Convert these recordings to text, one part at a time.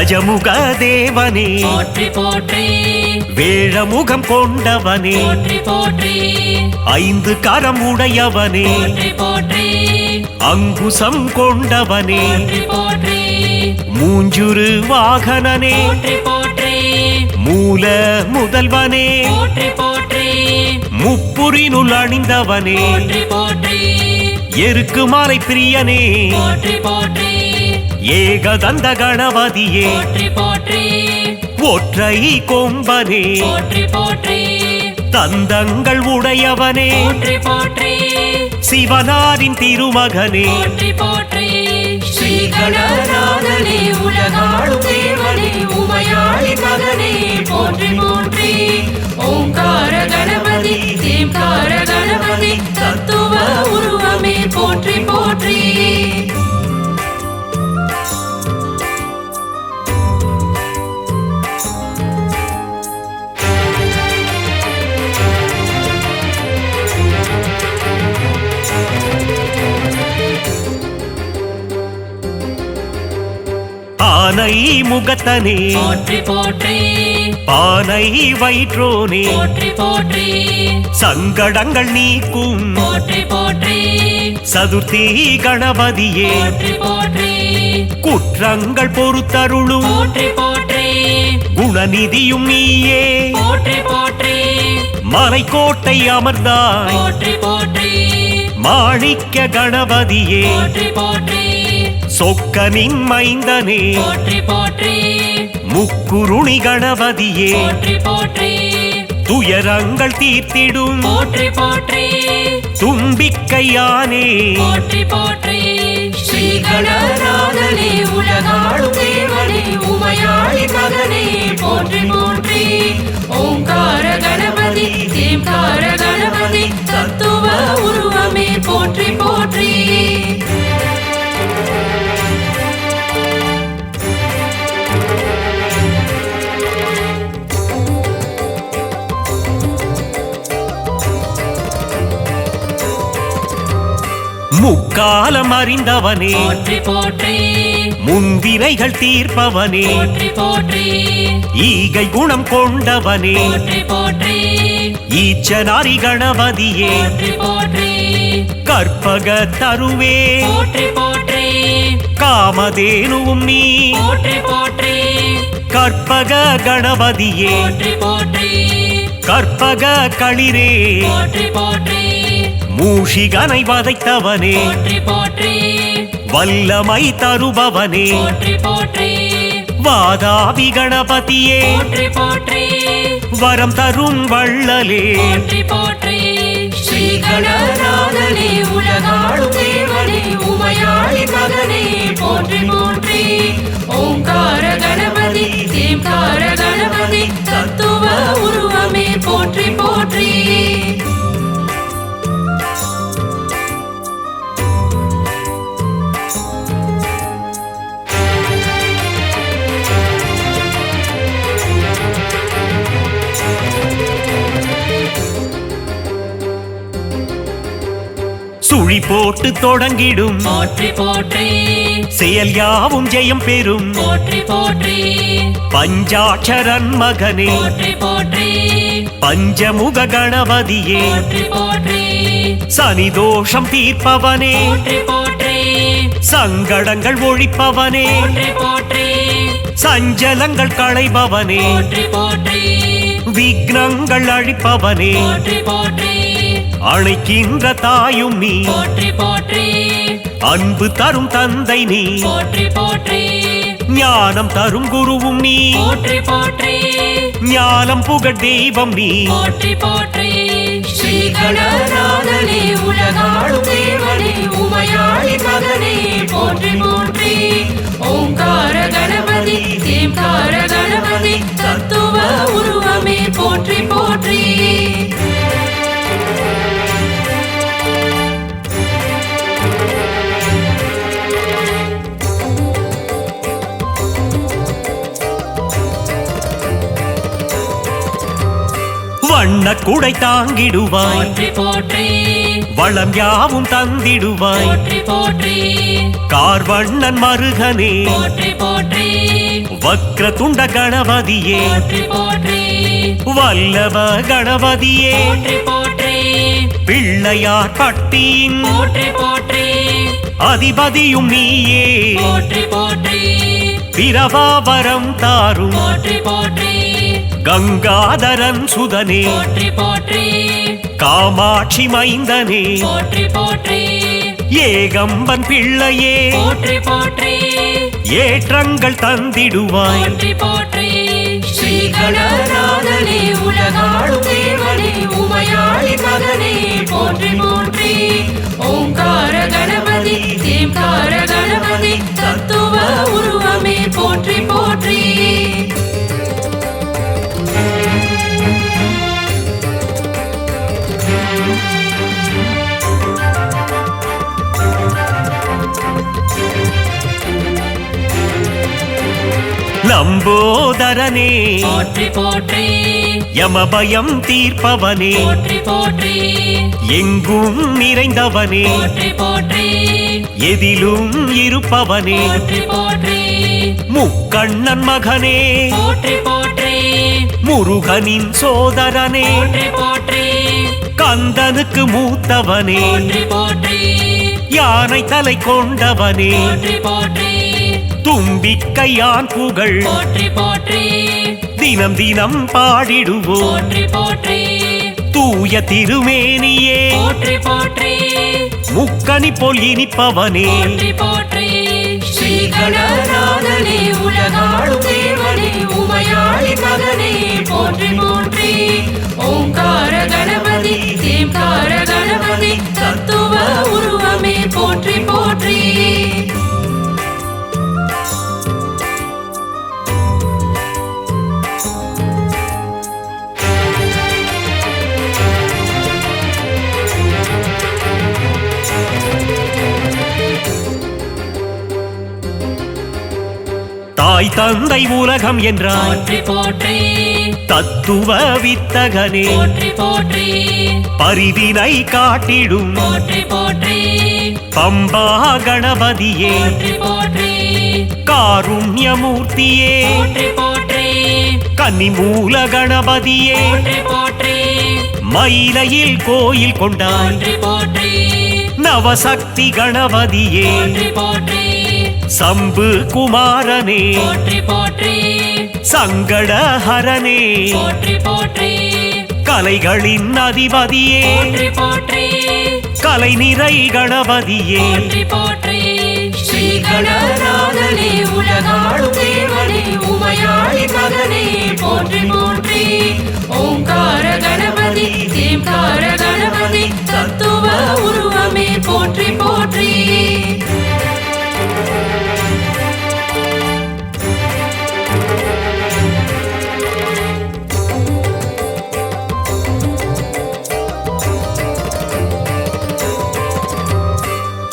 கஜமுக தேவனே போற்றி போற்றி வேழமுகம் கொண்டவனே போற்றி போற்றி ஐந்து கரம் உடையவனே போற்றி போற்றி அங்குசம் கொண்டவனே போற்றி போற்றி மூஞ்சுரு வாகனனே போற்றி போற்றி மூல முதல்வனே போற்றி போற்றி முப்புரினுள் அணிந்தவனே போற்றி போற்றி எருக்கு மாலை பிரியனே போற்றி போற்றி ஏகதந்த கணபதியே போற்றி போற்றி ஒற்றை கொம்பனே போற்றி போற்றி தந்தங்கள் உடையவனே போற்றி போற்றி சிவனாரின் திருமகனே போற்றி போற்றி ஸ்ரீ கணநாதனே உலகாளும் தேவனே உமையாளி மகனே போற்றி போற்றி ஓங்கார கணபதி தேம்கார கணபதி தத்துவ உருவமே போற்றி போற்றி ஆனை முகத்தனே போற்றி போற்றி பானை வயிற்றோனே போற்றி போற்றி சங்கடங்கள் நீக்கும் போற்றி போற்றி சதுர்த்தி கணபதியே போற்றி போற்றி குற்றங்கள் பொறுத்தருளும் போற்றி போற்றி குணநிதியும் நீயே போற்றி போற்றி மலைக்கோட்டை அமர்ந்தாய் போற்றி போற்றி மாணிக்க கணபதியே போற்றி போற்றி சொக்கனின் மைந்தனே போற்றி போற்றி முக்குருணி கணபதியே போற்றி போற்றி துயரங்கள் தீர்த்திடும் போற்றி போற்றி தும்பிக்கையானே போற்றி போற்றி ஸ்ரீ கணநாதனே உலகாளும் தேவனே உமையாளி மகனே போற்றி போற்றி ஓங்கார கணபதி தேம்கார கணபதி தத்துவ உருவமே போற்றி போற்றி முக்காலம் அறிந்தவனே போற்றி போற்றி முன்வினைகள் தீர்ப்பவனே போற்றி போற்றி ஈகை குணம் கொண்டவனே போற்றி போற்றி ஈச்சனாரி கணபதியே போற்றி போற்றி கற்பக தருவே போற்றி போற்றி காமதேனுவும் நீ போற்றி போற்றி கற்பக கணபதியே போற்றி போற்றி கற்பக களிரே போற்றி போற்றி மூஷிகனை வதைத்தவனே போற்றி போற்றி வல்லமை தருபவனே போற்றி போற்றி வாதாபி கணபதியே போற்றி போற்றி வரம் தரும் வள்ளலே போற்றி போற்றி ஸ்ரீ கணநாதனே உலகாளும் தேவனே உமையாளி மகனே போற்றி போற்றி ஓங்கார கணபதி தேம்கார கணபதி தத்துவ உருவமே போற்றி போற்றி சுழி போட்டு தொடங்கிடும் போற்றி போற்றி செயல் யாவும் ஜெயம் பெறும் போற்றி போற்றி பஞ்சாட்சரன் மகனே போற்றி போற்றி பஞ்சமுக கணபதியே போற்றி போற்றி சனி தோஷம் தீர்ப்பவனே போற்றி போற்றி சங்கடங்கள் ஒழிப்பவனே போற்றி போற்றி சஞ்சலங்கள் களைபவனே போற்றி போற்றி விக்னங்கள் அழிப்பவனே போற்றி போற்றி அழைக்கின்ற தாயும் நீ போற்றி போற்றி அன்பு தரும் தந்தை நீ போற்றி போற்றி ஞானம் தரும் குருவும் நீ போற்றி போற்றி ஞானம் புகழ் தெய்வம் நீ போற்றி போற்றி ஸ்ரீ கணநாதனே உலகாளும் தேவனே உமையாளி மகனே போற்றி போற்றி ஓங்கார கணபதி தேம்கார கணபதி தத்துவ உருவமே போற்றி போற்றி வண்ண குடை தாங்கிடுவாய் போற்றி போற்றி வளம் யாவும் தந்திடுவாய் போற்றி போற்றி கார்வண்ணன் மருகனே போற்றி போற்றி வக்ர துண்ட கணபதியே போற்றி போற்றி வல்லவ கணபதியே போற்றி போற்றி பிள்ளையார் பட்டியின் போற்றி போற்றி அதிபதியும் நீயே போற்றி போற்றி பிரபாவரம் தாரும் போற்றி போற்றி கங்காதரன் சுதனே போற்றி போற்றி காமாட்சி மைந்தனே போற்றி போற்றி ஏகம்பன் பிள்ளையே போற்றி போற்றி ஏற்றங்கள் தந்திடுவாய் போற்றி போற்றி ஸ்ரீ கணநாதனே உலகாளும் தேவனே உமையாளி மகனே போற்றி போற்றி ஓங்கார கணபதி தேம்கார கணபதி தத்துவ உருவமே போற்றி போற்றி லம்போதரனே போற்றி போற்றி யமபயம் தீர்ப்பவனே போற்றி போற்றி எங்கும் நிறைந்தவனே போற்றி போற்றி எதிலும் இருப்பவனே போற்றி போற்றி முக்கண்ணன் மகனே போற்றி போற்றி முருகனின் சோதரனே போற்றி போற்றி கந்தனுக்கு மூத்தவனே போற்றி போற்றி யானை தலை கொண்டவனே போற்றி போற்றி தும்பிக்கையான் புகழ் போற்றி போற்றி தினம் தினம் பாடிடுவோம் போற்றி போற்றி தூய திருமேனியே போற்றி போற்றி முக்கனி போல் இனிப்பவனே போற்றி போற்றி ஸ்ரீ கணநாதனே உலகாளும் தேவனே உமையாளி மகனே போற்றி போற்றி ஓங்கார கணபதி தேம்கார கணபதி தத்துவ உருவமே போற்றி போற்றி தாய் தந்தை உலகம் என்றாய் போற்றி போற்றி தத்துவ வித்தகனே போற்றி போற்றி பரிதினை காட்டிடும் போற்றி போற்றி பம்பா கணபதியே போற்றி போற்றி காருண்யமூர்த்தியே போற்றி போற்றி கன்னிமூல கணபதியே போற்றி போற்றி மயிலையில் கோயில் கொண்டாய் போற்றி போற்றி நவசக்தி கணபதியே போற்றி போற்றி சம்பு குமாரனே போற்றி போற்றி சங்கடஹரனே போற்றி போற்றி கலைகளின் அதிபதியே போற்றி போற்றி கலை நிறை கணபதியே போற்றி போற்றி ஸ்ரீ கணநாதனே உலகாளும் தேவனே உமையாளி மகனே போற்றி போற்றி ஓங்கார கணபதி தேம்கார கணபதி தத்துவ உருவமே போற்றி போற்றி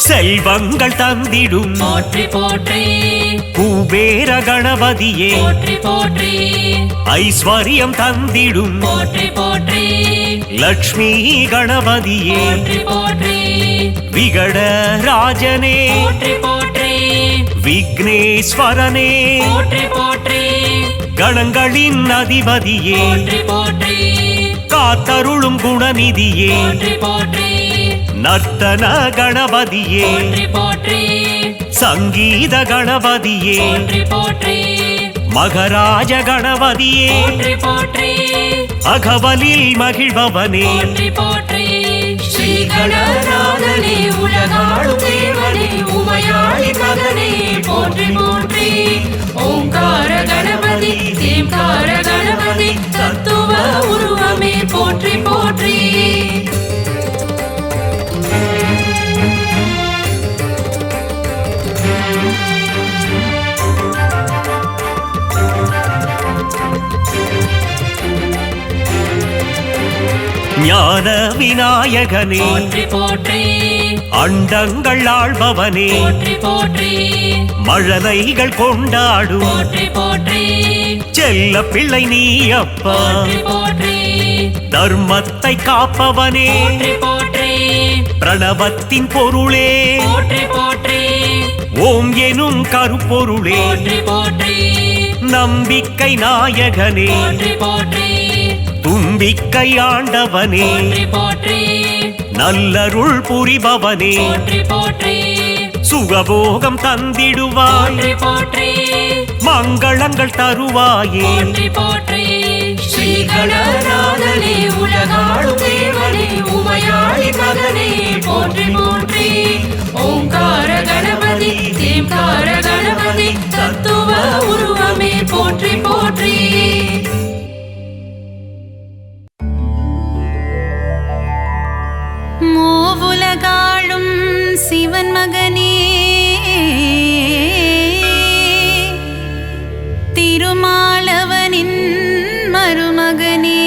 செல்வங்கள் தந்திடும் போற்றி போற்றி குபேர கணபதியே போற்றி போற்றி ஐஸ்வர்யம் தந்திடும் போற்றி போற்றி லக்ஷ்மி கணபதியே போற்றி போற்றி விகட ராஜனே போற்றி போற்றி விக்னேஸ்வரனே போற்றி போற்றி கணங்களின் அதிபதியே போற்றி போற்றி காத்தருளும் குணநிதியே போற்றி போற்றி நர்த்தன கணபதியே போற்றி போற்றி சங்கீத கணபதியே போற்றி போற்றி மகராஜ கணபதியே போற்றி போற்றி அகவலில் மகிழ்பவனே போற்றி போற்றி ஸ்ரீ கணநாதனே உலகாளும் தேவனே உமையாளி மகனே போற்றி போற்றி ஓங்கார கணபதி தேம்கார கணபதி தத்துவ உருவமே போற்றி போற்றி ஞான விநாயகனே போற்றி போற்றி அண்டங்கள் ஆள்பவனே போற்றி போற்றி மழலைகள் கொண்டாடும் போற்றி போற்றி செல்ல பிள்ளை நீ அப்பா போற்றி போற்றி தர்மத்தை காப்பவனே போற்றி போற்றி பிரணவத்தின் பொருளே போற்றி போற்றி ஓம் எனும் கருப்பொருளே போற்றி போற்றி நம்பிக்கை நாயகனே போற்றி போற்றி தும்பிக்கை ஆண்டவனே போற்றி போற்றி நல்லருள் புரிபவனே போற்றி போற்றி சுகபோகம் தந்திடுவாய் போற்றி போற்றி மங்களங்கள் தருவாயே போற்றி போற்றி ஸ்ரீ கணநாதனே உலகாளும் தேவனே உமையாளி மகனே போற்றி போற்றி ஓங்கார கணபதி தேம்கார கணபதி தத்துவ உருவமே போற்றி போற்றி மூவுலகாளும் சிவன் மகனே திருமாலவனின் மருமகனே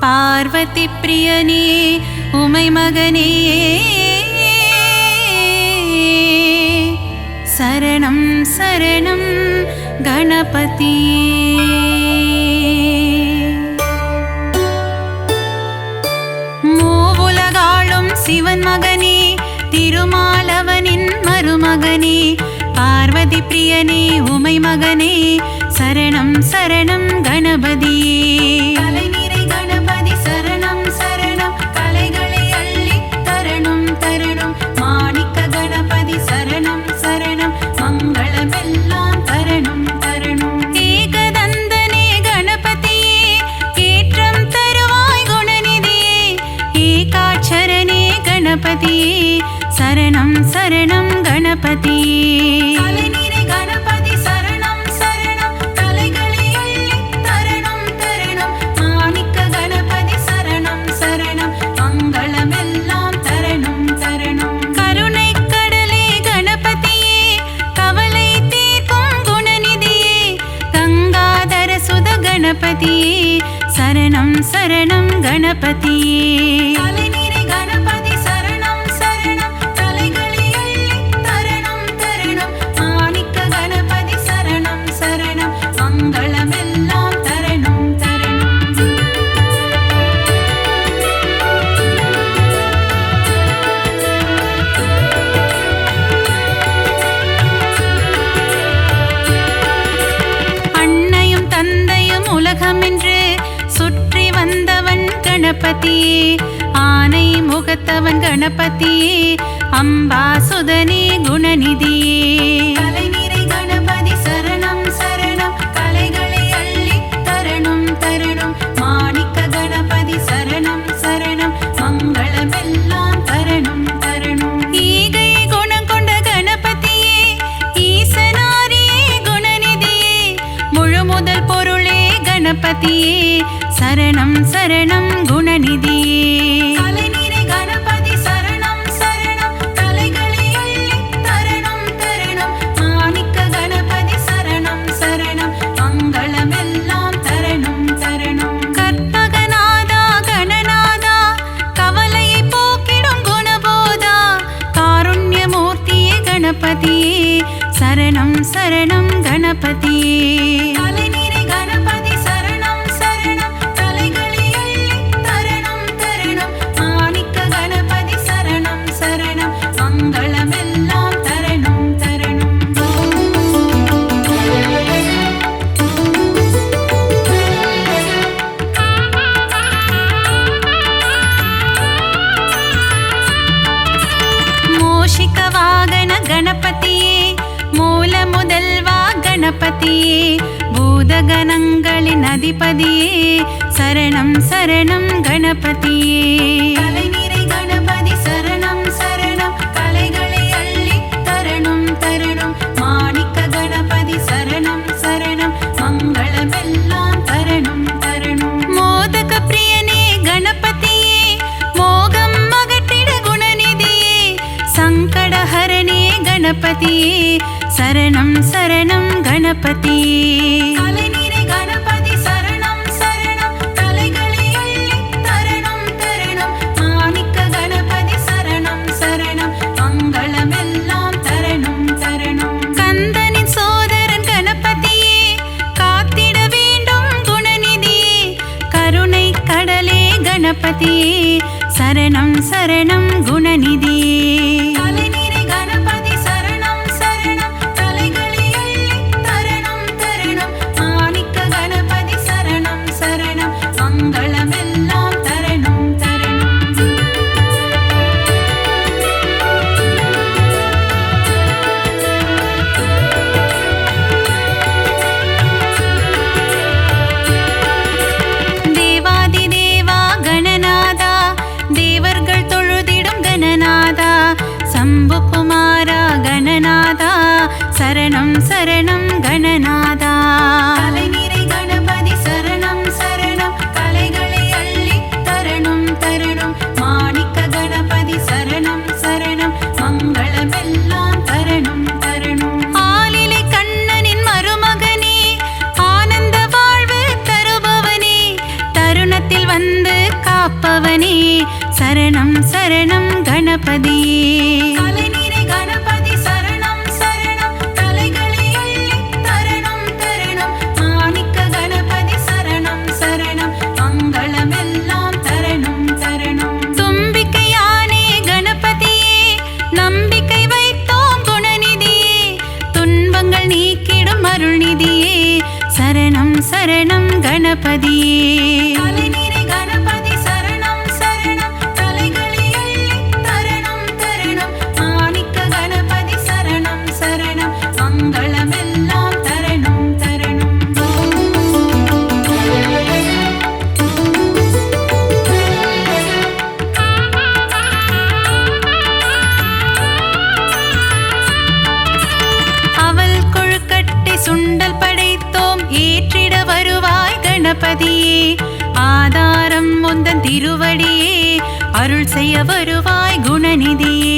பார்வதி பிரியனே உமை மகனே சரணம் சரணம் கணபதியே மூவுலகாளும் சிவன் மகனே திருமாலவனின் மருமகனே பார்வதி பிரியனே உமை மகனே சரணம் சரணம் கணபதியே கலைநிறை கணபதி சரணம் சரணம் கலைகளை அள்ளித் தரணும் தரணும் மாணிக்க கணபதி சரணம் சரணம் மங்களமெல்லாம் தரணும் தரணும் ஏகதந்தனே கணபதியே ஏற்றம் தருவாய் குணநிதியே ஏகாட்சரனே கணபதியே சரணம் சரணம் கணபதியே கலைநிறை கணபதி சரணம் சரணம் கலைகளை அள்ளித் தரணும் தரணும் மாணிக்க கணபதி சரணம் சரணம் மங்களமெல்லாம் தரணும் தரணும் கருணை கடலே கணபதியே கவலை தீர்க்கும் குணநிதியே கங்காதர சுத கணபதியே சரணம் சரணம் கணபதியே கலைநிறை கணபதி சரணம் சரணம் கலைகளை அள்ளித் தரணும் தரணும் மாணிக்க கணபதி சரணம் சரணம் மங்களமெல்லாம் தரணும் தரணும் அன்னையும் தந்தையும் உலகமென்று சுற்றி வந்தவன் கணபதியே ஆனை முகத்தவன் கணபதியே அம்பாசுதனே குணநிதியே கலைநிறை கணபதி சரணம் சரணம் கலைகளை அள்ளித் தரணும் தரணும் மாணிக்க கணபதி சரணம் சரணம் மங்களமெல்லாம் தரணும் தரணும் ஈகை குணம் கொண்ட கணபதியே ஈசனாரியே குணநிதியே முழு முதல் பொருளே கணபதியே சரணம் சரணம் குணநிதியே கலைநிறை கணபதி சரணம் சரணம் கலைகளை அள்ளித் தரணும் தரணும் மாணிக்க கணபதி சரணம் சரணம் மங்களமெல்லாம் தரணும் தரணும் கற்பகநாதா கணநாதா கவலையை போக்கிடும் குணபோதா காருண்யமூர்த்தியே கணபதியே சரணம் சரணம் கணபதியே கலைநிறை கணபதி சரணம் சரணம் கலைகளை அள்ளித் தரணும் தரணும் மாணிக்க கணபதி சரணம் சரணம் மங்களமெல்லாம் தரணும் தரணும் மோஷிக வாகன கணபதியே மூல முதல்வா கணபதியே பூதகணங்களின் அதிபதியே சரணம் சரணம் கணபதியே கலைநிறை கணபதி சரணம் சரணம் கலைகளை அள்ளித் தரணும் தரணும் மாணிக்க கணபதி சரணம் சரணம் மங்களமெல்லாம் தரணும் தரணும் மோதக பிரியனே கணபதியே மோகம் அகற்றிட குணநிதியே சங்கடஹரணே கணபதியே சரணம் சரணம் கணபதியே கலைநிறை கணபதி சரணம் சரணம் கலைகளை அள்ளித் தரணும் தரணும் மாணிக்க கணபதி சரணம் சரணம் மங்களமெல்லாம் தரணும் தரணும் கந்தனின் சோதரன் கணபதியே காத்திட வேண்டும் சரணம் சரணம் குணநிதியே கலைநிறை கணபதி சரணம் சரணம் கலைகளை அள்ளி தரணம் தரணம் மாணிக்க கணபதி சரணம் சரணம் மங்களமெல்லாம் தரணம் தரணம் தேவாதி தேவா கணநாதா தேவர்கள் தொழுதிடும் கணநாதா சம்பு குமாரா கணநாதா சரணம் சரணம் கணநாதா கலைநிறை கணபதி சரணம் சரணம் கலைகளை அள்ளி தரணம் தரணம் மாணிக்க கணபதி சரணம் சரணம் மங்களமெல்லாம் தரணம் தரணம் ஆலிலை கண்ணனின் மருமகனே ஆனந்த வாழ்வு தருபவனே தருணத்தில் வந்து காப்பவனே சரணம் சரணம் கணபதியே கலைநிறை கணபதி சரணம் சரணம் கலைகளை அள்ளி தரணம் தரணம் மாணிக்க கணபதி சரணம் சரணம் மங்களமெல்லாம் தரணம் தரணம் தும்பிக்கையானே கணபதியே நம்பிக்கை வைத்தோம் குணநிதியே துன்பங்கள் நீக்கிடும் அருள்நிதியே சரணம் சரணம் கணபதியே கலைநிறை கணபதி சரணம் சரணம் கலைகளை அள்ளி தரணம் தரணம் மாணிக்க கணபதி சரணம் சரணம் மங்களமெல்லாம் தரணம் தரணம் அவல் கொழுக்கட்டை சுண்டல் படைத்தோம் ஏற்றிட வருவாய் கணபதியே ஆதாரம் முந்தன் திருவடியே அருள் செய்ய வருவாய் குணநிதியே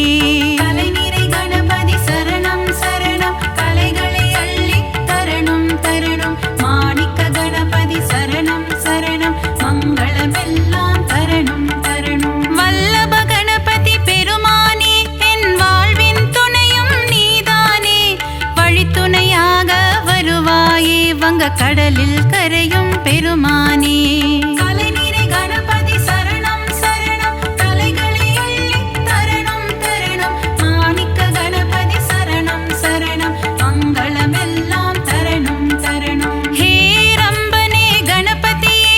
கலைநிறை கணபதி சரணம் சரணம் கலைகளை அள்ளி தரணம் தரணம் மாணிக்க கணபதி சரணம் சரணம் மங்களமெல்லாம் தரணம் தரணம் வல்லப கணபதி பெருமானே என் வாழ்வின் துணையும் நீதானே வழித்துணையாக வருவாயே வங்க கடலில் கரையும் பெருமானே கலைநிறை கணபதி சரணம் சரணம் கலைகளை அள்ளி தரணம் தரணம் மாணிக்க கணபதி சரணம் சரணம் மங்களமெல்லாம் தரணம் தரணம் ஹே ரம்பனே கணபதியே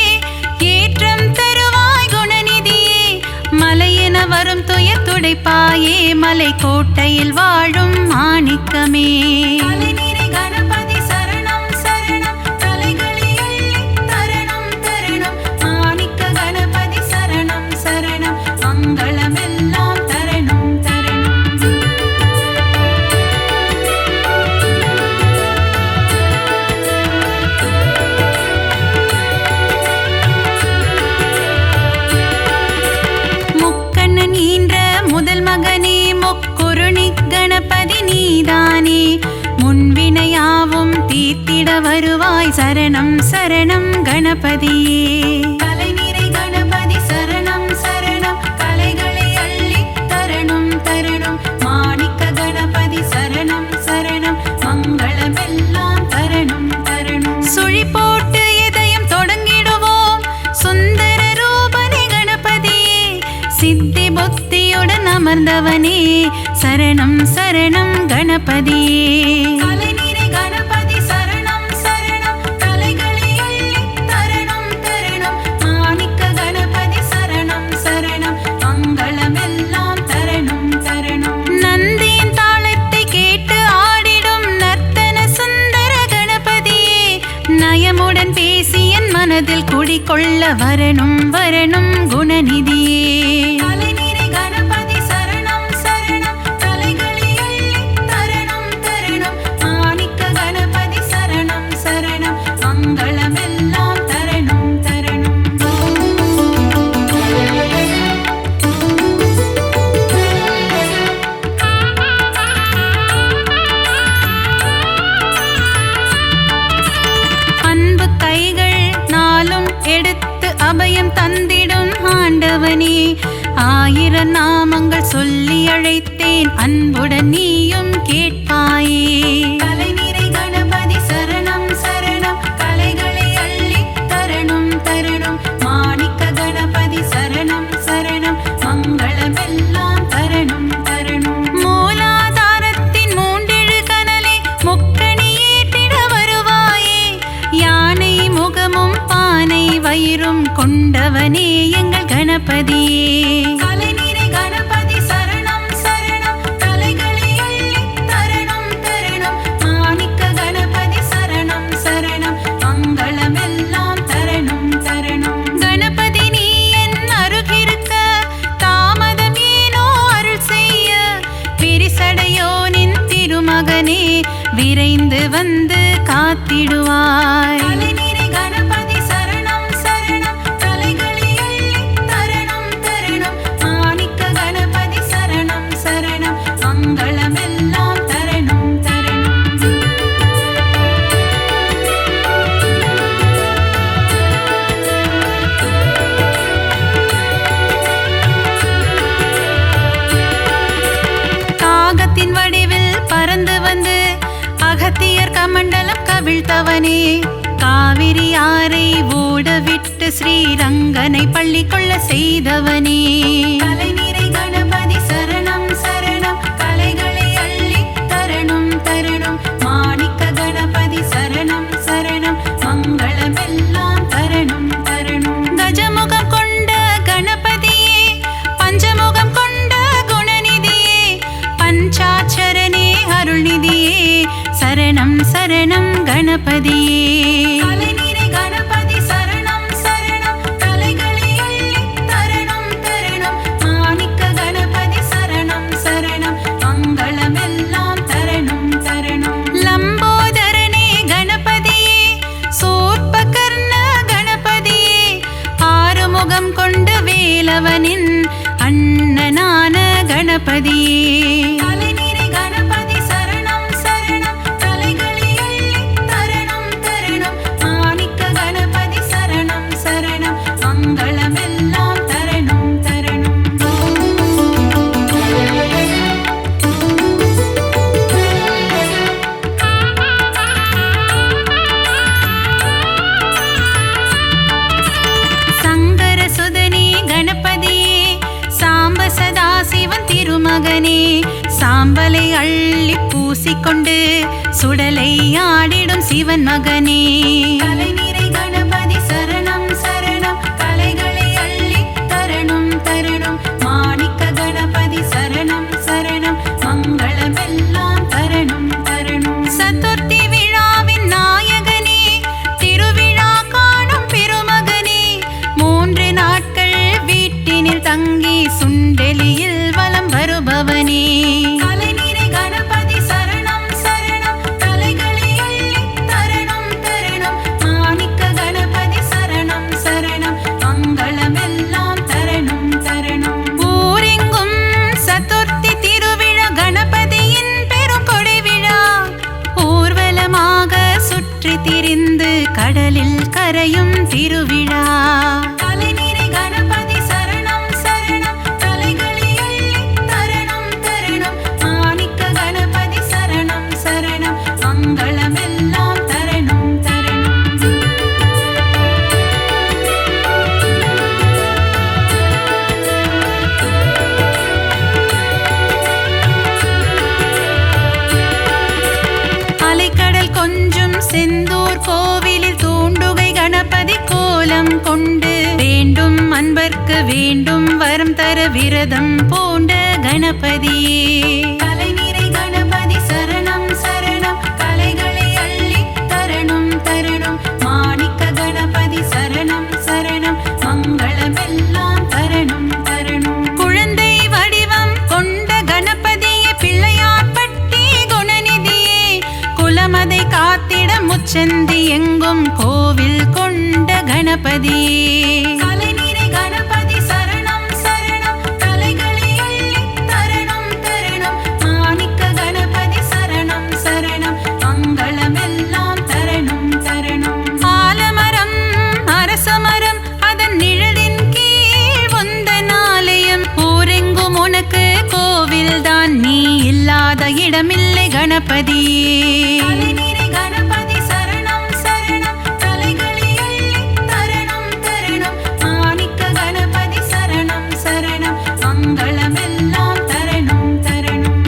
ஏற்றம் தருவாய் குணநிதியே மலையென வரும் துயர் துடைப்பாயே மலை கோட்டையில் வாழும் மாணிக்கமே கலைநிறை கணபதி சரணம் சரணம் கலைகளை அள்ளி தரணம் தரணம் மாணிக்க கணபதி சரணம் சரணம் மங்களமெல்லாம் தரணம் தரணம் முக்கண்ணன் ஈன்ற முதல் மகனே முக்குருணி கணபதி நீதானே முன்வினையாவும் தீர்த்திட வருவாய் சரணம் சரணம் கணபதியே கலைநிறை கணபதி சரணம் சரணம் கலைகளை அள்ளி தரணம் தரணம் மாணிக்க கணபதி சரணம் சரணம் மங்களமெல்லாம் தரணம் தரணம் சுழி போட்டு இதயம் தொடங்கிடுவோம் சுந்தர ரூபனே கணபதியே சித்தி புத்தியுடன் அமர்ந்தவனே சரணம் சரணம் கணபதியே கலைநிறை கணபதி சரணம் சரணம் கலைகளை அள்ளி தரணம் தரணம் மாணிக்க கணபதி சரணம் சரணம் மங்களமெல்லாம் தரணம் தரணம் நந்தியின் தாளத்தை கேட்டு ஆடிடும் நர்த்தன சுந்தர கணபதியே நயமுடன் பேசி என் மனதில் குடிகொள்ள வரணும் வரணும் குணநிதியே கலைநிறை கணபதி சரணம் சரணம் கலைகளை அள்ளி தரணம் தரணம் மாணிக்க கணபதி சரணம் சரணம் மங்களமெல்லாம் தரணம் தரணம் அன்பு கைகள் நாளும் எடுத்து அபயம் தந்திடும் ஆண்டவனே ஆயிரம் நாமங்கள் சொல்லி அழைத்தேன் அன்புடன் நீயும் கேட்பாயே கலைநிறை கணபதி சரணம் சரணம் கலைகளை அள்ளி தரணம் தரணம் மாணிக்க கணபதி சரணம் சரணம் வயிறும் கொண்டவனே எங்கள் கணபதியே. கலைநிறை கணபதி சரணம் சரணம், கலைகளை அள்ளி தரணம் தரணம். மாணிக்க கணபதி சரணம் சரணம், மங்களமெல்லாம் தரணம் தரணம். கணபதி நீ என் அருகிருக்க, தாமதம் ஏனோ அருள் செய்ய. விரிசடையோனின் திருமகனே, விரைந்து வந்து காத்திடுவாய். கலைநிறை கணபதி சரணம் சரணம், கலைகளை அள்ளி தரணம் தரணம். மாணிக்க கணபதி சரணம் சரணம், மங்களமெல்லாம் தரணம் தரணம். காகத்தின் வடிவில் பறந்து வந்து அகத்தியர் கமண்டலம் கவிழ்த்தவனே, காவிரி ஆரை ஓடவிட்டு ஸ்ரீரங்கனை பள்ளி கொள்ள செய்தவனே. கலைநிறை கணபதி சரணம் சரணம், கலைகளை அள்ளி தரணம் தரணம். மாணிக்க கணபதி சரணம் சரணம், மங்களமெல்லாம் தரணம் தரணம். கஜமுகம் கொண்ட கணபதியே, பஞ்சமுகம் கொண்ட குணநிதியே, பஞ்சாட்சரனே அருள்நிதியே, சரணம் சரணம் கணபதியே. கலைநிறை கணபதி சரணம் சரணம், கலைகளை அள்ளி தரணம் தரணம். மாணிக்க கணபதி சரணம் சரணம், மங்களமெல்லாம் தரணம் தரணம். லம்போதரனே கணபதியே, சூர்பகர்ண கணபதியே, ஆறுமுகம் கொண்ட வேலவனின் அண்ணனான கணபதியே. கலைநிறை கணபதி சரணம் சரணம், கலைகளை அள்ளி தரணம் தரணம். மாணிக்க கணபதி சரணம் சரணம், மங்களமெல்லாம் தரணம் தரணம். சங்கர சுதனே கணபதியே, சாம்ப சதாசிவன் திருமகனே, சாம்பலை அள்ளி பூசிக்கொண்டு சுடலை ஆடிடும் சிவன் மகனே. கலைநிறை கணபதி சரணம் சரணம், கலைகளை அள்ளி தரணம் தரணம். மாணிக்க கணபதி சரணம் சரணம், மங்களமெல்லாம் தரணம் தரணம். சதுர்த்தி விழாவின் நாயகனே, திருவிழா காணும் பெருமகனே, 3 நாட்கள் வீட்டினில் தங்கி சுண்டெலியில் வலம் வருபவனே. கலைநிறை கணபதி சரணம் சரணம், கலைகளை அள்ளி தரணம் தரணம். மாணிக்க கணபதி சரணம் சரணம், மங்களமெல்லாம் தரணம் தரணம். ஊரெங்கும் சதுர்த்தி திருவிழா, கணபதியின் பெருங்கொடை விழா. ஊர்வலமாக சுற்றி திரிந்து கடலில் கரையும் திருவிழா. கலைநிறை கணபதி சரணம் சரணம், கலைகளை அள்ளி தரணம் தரணம். மாணிக்க கணபதி சரணம் சரணம், மங்களமெல்லாம் தரணம் தரணம். அலைக்கடல் கொஞ்சும் செந்தூர் கோவிலில் தூண்டுகை கணபதி கோலம் கொண்டு வேண்டும் அன்பர்க்கு வேண்டும் வரம் தர விரதம் பூண்ட கணபதியே. கலைநிறை கணபதி சரணம் சரணம், கலைகளை அள்ளி தரணம் தரணம். மாணிக்க கணபதி சரணம் சரணம், மங்களமெல்லாம் தரணம் தரணம். குழந்தை வடிவம் கொண்ட கணபதியே, பிள்ளையார்பட்டி குணநிதியே, குலமதை காத்திட முச்சந்தி எங்கும் கோவில் கொண்ட கணபதியே. கலைநிறை கணபதி சரணம் சரணம், கலைகளை அள்ளி தரணம் தரணம். மாணிக்க கணபதி சரணம் சரணம், மங்களமெல்லாம் தரணம் தரணம். ஆலமரம் அரசமரம் அதன் நிழலின் கீழ் உந்தன் ஆலயம். ஊரெங்கும் உனக்கு கோவில்தான், நீ இல்லாத இடமில்லை கணபதியே. கலைநிறை கணபதி சரணம் சரணம், கலைகளை அள்ளி தரணம் தரணம். மாணிக்க கணபதி சரணம் சரணம், மங்களமெல்லாம் தரணம் தரணம்.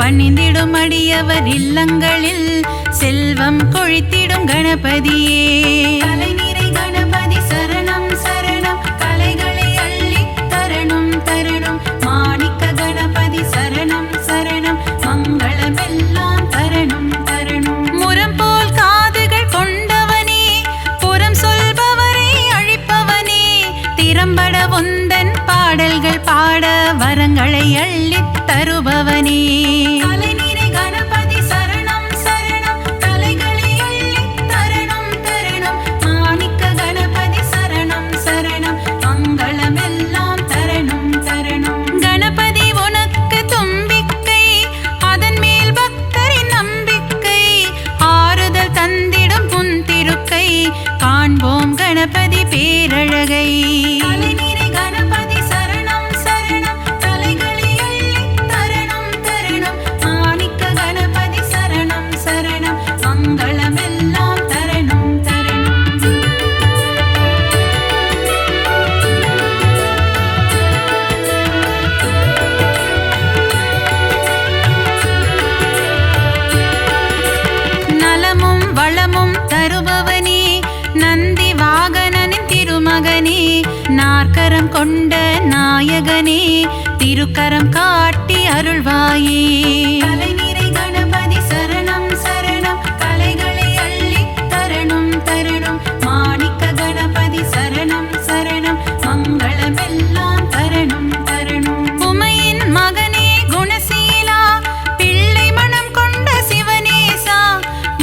பணிந்திடும் அடியவர் இல்லங்களில் செல்வம் கொழித்திடும் கணபதியே. கலைநிறை கணபதி சரணம் சரணம், கலைகளை அள்ளித் தரணும் தரணும். மாணிக்க கணபதி சரணம் சரணம், மங்களமெல்லாம் தரணும் தரணும். முரம் போல் காதுகள் கொண்டவனே, புறம் சொல்பவரை அழிப்பவனே, திறம்பட உந்தன் பாடல்கள் பாட வரங்களை அள்ளித் தருபவனே. கலைநிறை கணபதி சரணம் சரணம், கலைகளை அள்ளித் தரணும் தரணும். மாணிக்க கணபதி சரணம் சரணம், மங்களமெல்லாம் தரணும் தரணும். கணபதி உனக்கு தும்பிக்கை, அதன் மேல் பக்தரின் நம்பிக்கை, ஆறுதல் தந்திடும் புன் திருக்கை, காண்போம் கணபதி பேரழகை. கலைநிறை கணபதி சரணம் சரணம், கலைகளை அள்ளித் தரணும் தரணும். மாணிக்க கணபதி சரணம் சரணம், மங்களமெல்லாம் தரணும் தரணும். நலமும் வளமும் தருபவனே, நந்தி வாகனனின் திருமகனே, நாற்கரம் கொண்ட நாயகனே, திருக்கரம் காட்டி அருள்வாயே. கலைநிறை கணபதி சரணம் சரணம், கலைகளை அள்ளித் தரணும் தரணும். மாணிக்க கணபதி சரணம் சரணம், மங்களமெல்லாம் தரணும் தரணும். உமையின் மகனே குணசீலா, பிள்ளை மனம் கொண்ட சிவனேசா,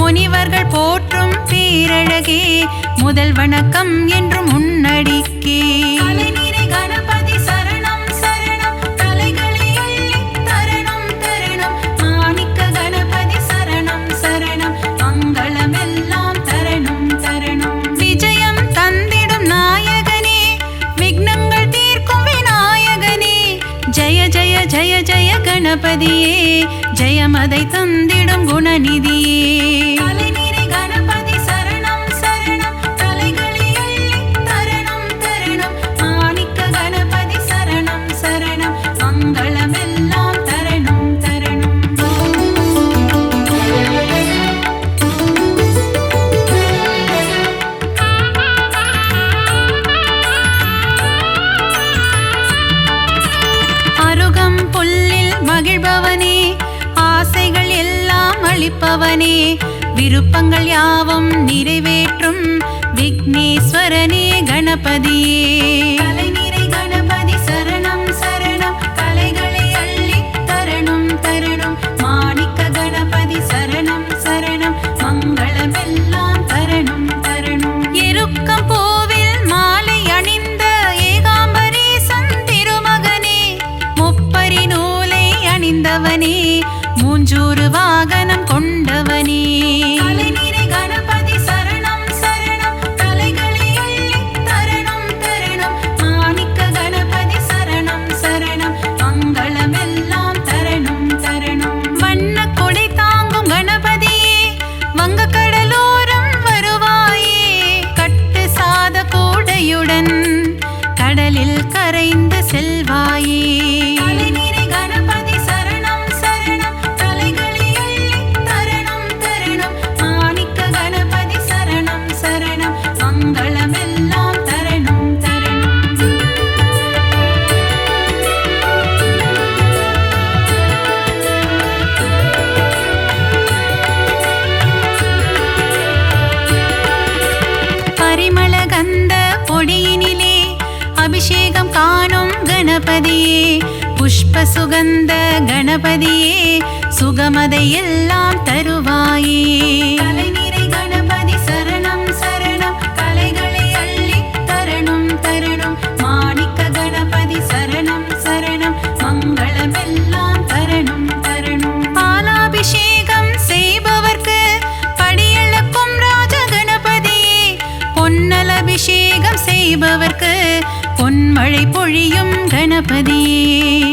முனிவர்கள் போற்றும் பேரழகே, முதல் வணக்கம் என்றும் முன்னடிக்கே. கலைநிறை கணபதி சரணம் சரணம், கலைகளை அள்ளித் தரணும் தரணும். மாணிக்க கணபதி சரணம் சரணம், மங்களமெல்லாம் தரணும் தரணும். விஜயம் தந்திடும் நாயகனே, விக்னங்கள் தீர்க்கும் விநாயகனே, ஜெய ஜெய ஜெய ஜெய கணபதியே, ஜெயமதை தந்திடும் குணநிதியே. கலைநிறை கணபதி சரணம் சரணம், கலைகளை அள்ளித் தரணும் தரணும். மாணிக்க கணபதி சரணம் சரணம், மங்களமெல்லாம் தரணும் தரணும். அருகம் புல்லில் மகிழ்பவனே, ஆசைகள் எல்லாம் அளிப்பவனே, விருப்பங்கள் யாவும் நிறைவேற்றும் விக்னேஸ்வரனே கணபதியே. கலைநிறை கணபதி சரணம் சரணம், கலைகளை அள்ளித் தரணும் தரணும். மாணிக்க கணபதி சரணம் சரணம், மங்களமெல்லாம் தரணும் தரணும். எருக்கம் பூவில் மாலை அணிந்த ஏகாம்பரேசன் திருமகனே, முப்பரி நூலை அணிந்தவனே, மூஞ்சூறு வாகனம் கொண்டவனே. கலைநிறை கணபதி சரணம் சரணம், கலைகளை அள்ளித் தரணும் தரணும். மாணிக்க கணபதி சரணம் சரணம், மங்களமெல்லாம் தரணும் தரணும். வண்ண கொடை தாங்கும் கணபதியே, வங்க கடலோரம் வருவாயே, கட்டு சாத கூடையுடன் கடலில் கரைந்து செல்வாயே. கலைநிறை கணபதி சரணம் சரணம், கலைகளை அள்ளித் தரணும் தரணும். மாணிக்க கணபதி சரணம் சரணம், மங்களமெல்லாம் தரணும் தரணும். பரிமள கந்த பொடியினிலே அபிஷேகம் காணும் கணபதியே, புஷ்ப சுகந்த கணபதியே, சுகமதை எல்லாம் தருவாயே. கலைநிறை கணபதி சரணம் சரணம், கலைகளை அள்ளித் தரணும் தரணும். மாணிக்க கணபதி சரணம் சரணம், மங்களமெல்லாம் தரணும் தரணும். பாலாபிஷேகம் செய்பவர்க்கு படியளக்கும் ராஜ கணபதியே, பொன்னல் அபிஷேகம் செய்பவர்க்கு பொன்மழை பொழியும் கணபதியே.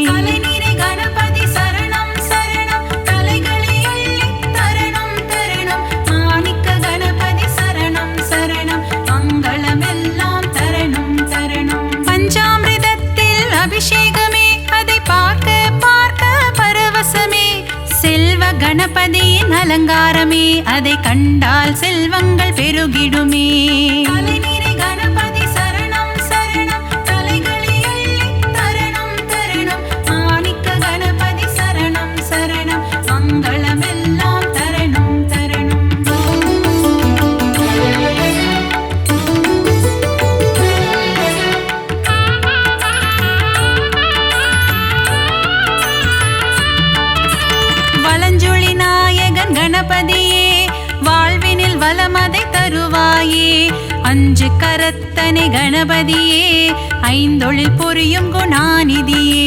கலைநிறை கணபதி சரணம் சரணம், கலைகளை அள்ளித் தரணும் தரணும். மாணிக்க கணபதி சரணம் சரணம், மங்களமெல்லாம் தரணும் தரணும். பஞ்சாமிர்தத்தில் அபிஷேகமே, அதை பார்க்க பார்க்க பரவசமே, கணபதியின் அலங்காரமே அதை கண்டால் செல்வங்கள் பெருகிடுமே. தலைநிறை கணபதி சரணம் சரணம் தலைகளை அள்ளி தரணம் தரணம். மாணிக்க கணபதி சரணம் சரணம் மங்களமெல்லாம் தரணம் தரணம். வலஞ்சுழி நாயகன் கணபதியே வாழ்வினில் வளமதை தருவாயே. அஞ்சு கரத்தனை கணபதியே ஐந்தொழில் புரியும் குணாநிதியே.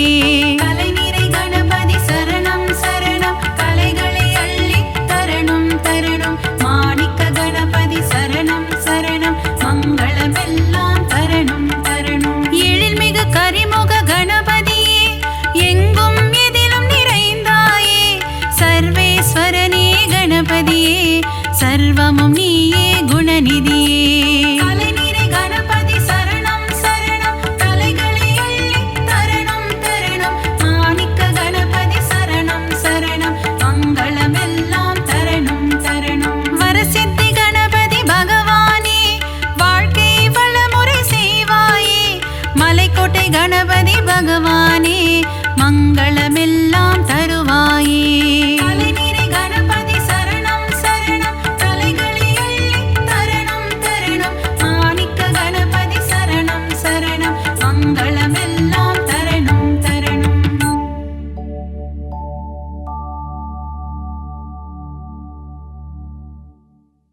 தலைநிறை கணபதி சரணம் சரணம் கலைகளை அள்ளி தரணம் தரணம். மாணிக்க கணபதி சரணம் சரணம் மங்களமெல்லாம் தரணம் தரணம். எழில்மிகு கரிமுக கணபதியே எங்கும் எதிலும் நிறைந்தாயே. சர்வேஸ்வரனே கணபதியே சர்வமும் நீயே குணநிதியே.